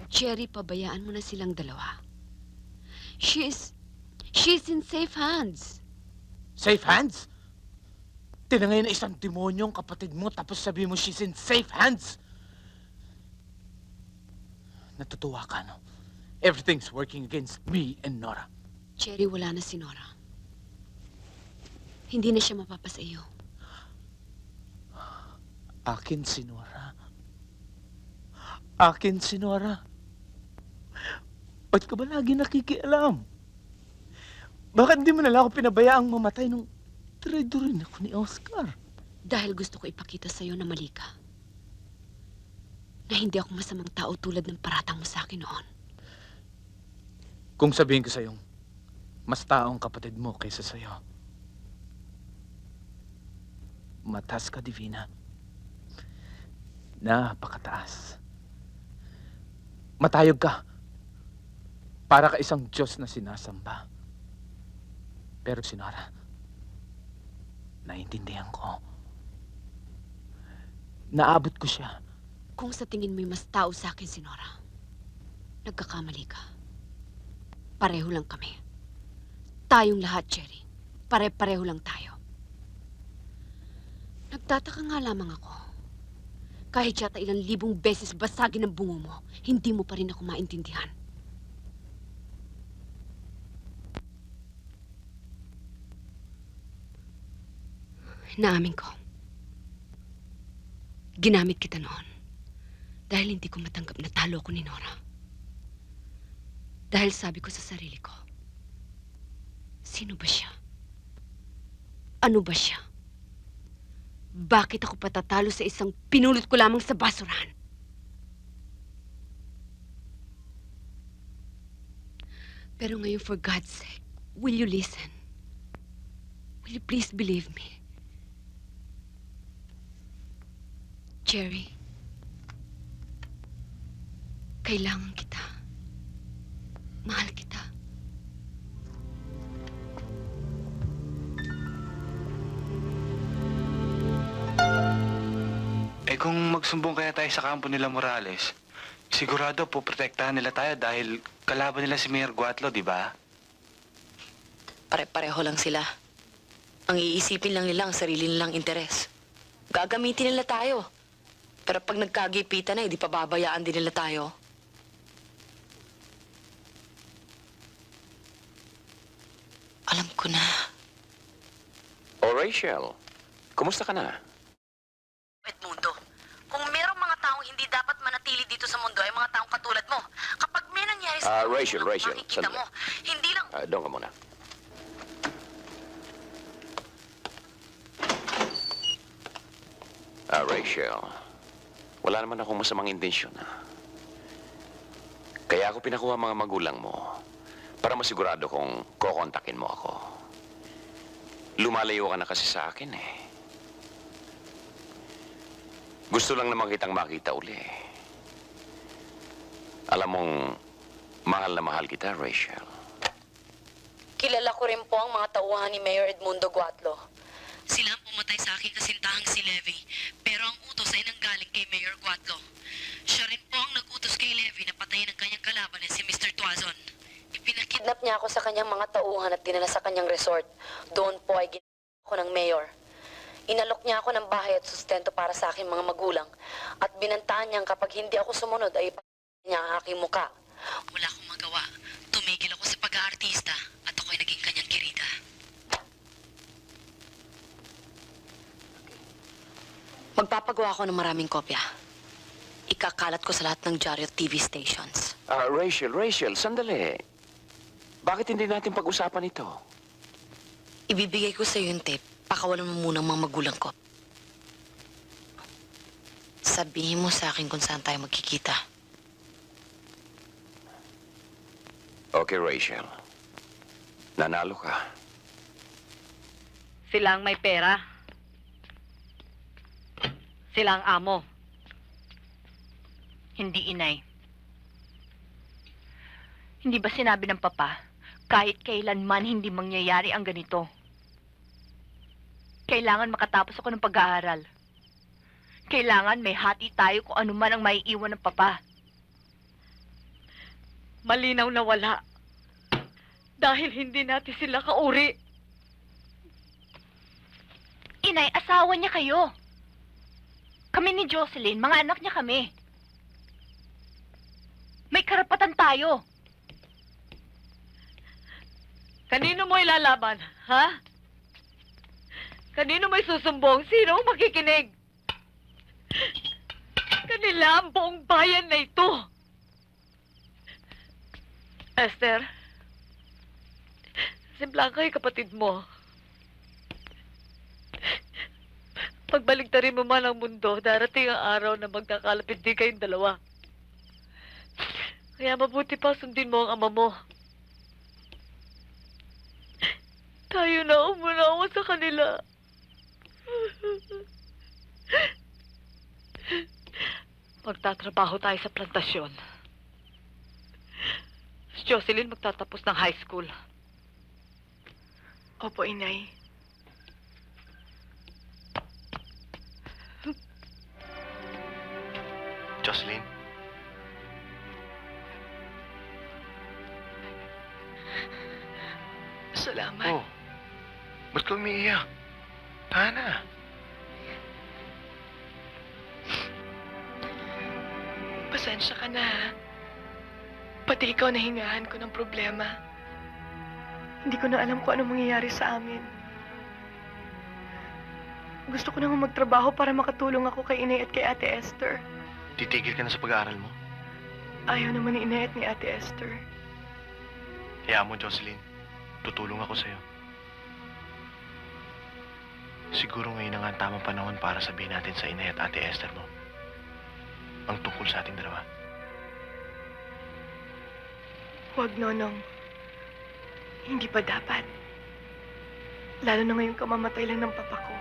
Jerry, pabayaan mo na silang dalawa. She's in safe hands. Safe hands? Tinangay na isang demonyong kapatid mo tapos sabi mo she's in safe hands. Natutuwa ka, no? Everything's working against me and Nora. Jerry, wala na si Nora. Hindi na siya mapapasa iyo. Akin si Nora. Akin si Nora. Ba't ka ba lagi nakikialam? Bakit hindi mo na lang ako pinabayaang mamatay nung traidorin ako ni Oscar? Dahil gusto ko ipakita sa iyo na mali ka. Na hindi ako masamang tao tulad ng paratang mo sa akin noon. Kung sabihin ko sa'yong mas taong kapatid mo kaysa sa'yo, mataas ka, Divina. Napakataas. Matayog ka. Para ka isang Diyos na sinasamba. Pero si Nora, naiintindihan ko. Naabot ko siya. Kung sa tingin mo'y mas tao sa akin si Nora, nagkakamali ka. Pareho lang kami. Tayong lahat, Jerry. Pare-pareho lang tayo. Nagtataka nga lamang ako. Kahit yata ilang libong beses basagin ang bungo mo, hindi mo pa rin ako maintindihan. Naamin ko. Ginamit kita noon. Dahil hindi ko matanggap na talo ko ni Nora. Dahil sabi ko sa sarili ko, sino ba siya? Ano ba siya? Bakit ako patatalo sa isang pinulot ko lamang sa basurahan? Pero ngayon, for God's sake, will you listen? Will you please believe me? Jerry, kailangan kita. Mahal kita. Eh kung magsumbong kaya tayo sa kampo nila Morales, sigurado po protektahan nila tayo dahil kalaban nila si Mayor Guatlo, di ba? Pare-pareho lang sila. Ang iisipin lang nila ang sarili nilang interes. Gagamitin nila tayo. Pero pag nagkagipitan na, hindi pababayaan din nila tayo. Alam ko na. Oh, Rachel, kumusta ka na? Edmundo, kung merong mga taong hindi dapat manatili dito sa mundo ay mga taong katulad mo. Kapag may nangyari sa Rachel, makikita sandali. mo, hindi lang... Doon ka muna. Rachel, wala naman akong masamang intensyon. Kaya ako pinakuha mga magulang mo para masigurado kung kokontakin mo ako. Lumalayo ka na kasi sa akin eh. Gusto lang naman kitang makita uli. Alam mong mahal na mahal kita, Rachel. Kilala ko rin po ang mga tauhan ni Mayor Edmundo Guatlo. Sila ang pumatay sa aking kasintahang si Levy, pero ang utos ay nanggaling kay Mayor Guatlo. Siya rin po ang nag-utos kay Levy na patayin ang kanyang kalaban na si Mr. Tuazon. Ipinakidnap niya ako sa kanyang mga tauhan at dinala sa kanyang resort. Doon po ay ginawa ko ng Mayor. Inalok niya ako ng bahay at sustento para sa aking mga magulang at binantaan niyang kapag hindi ako sumunod ay ipapatay niya ang aking muka. Wala akong magawa. Tumigil ako sa pag-aartista at ako'y naging kanyang kirida. Magpapagawa ako ng maraming kopya. Ikakalat ko sa lahat ng dyaryo at TV stations. Rachel, sandali. Bakit hindi natin pag-usapan ito? Ibibigay ko sa iyo yung tape. Pakawalan mo muna ang mga magulang ko. Sabihin mo sa akin kung saan tayo magkikita. Okay, Rachel. Nanalo ka. Sila ang may pera. Sila ang amo. Hindi inay. Hindi ba sinabi ng papa, kahit kailanman hindi mangyayari ang ganito? Kailangan makatapos ako ng pag-aaral. Kailangan may hati tayo kung ano man ang maiiwan ng papa. Malinaw na wala. Dahil hindi natin sila kauri. Inay, asawa niya kayo. Kami ni Jocelyn, mga anak niya kami. May karapatan tayo. Kanino mo ilalaban, ha? Kanino mo isusumbong? Sino ang makikinig? Kanila ang buong bayan na ito. Esther, si Blanca ay kapatid mo. Pagbaligtarin mo man ang mundo, darating ang araw na magkakalapit din kayong dalawa. Kaya mabuti pa sundin mo ang ama mo. Tayo na umunawa sa kanila. Magtatrabaho tayo sa plantasyon. Si Jocelyn magtatapos ng high school. Opo, Inay. Jocelyn? Salamat. Oh, ba't ka umiiyak? Tana. Pasensya ka na, ha? Pati ikaw nahingahan ko ng problema. Hindi ko na alam kung ano mangyayari sa amin. Gusto ko nang magtrabaho para makatulong ako kay Inay at kay Ate Esther. Titigil ka na sa pag-aaral mo? Ayaw naman ni Inay at ni Ate Esther. Hayaan mo, Jocelyn. Tutulong ako sa'yo. Siguro ngayon na nga ang tamang panahon para sabihin natin sa Inay at Ate Esther mo ang tungkol sa ating dalawa. Huwag, Nonong. Hindi pa dapat. Lalo na ngayong kamamatay lang ng papa ko.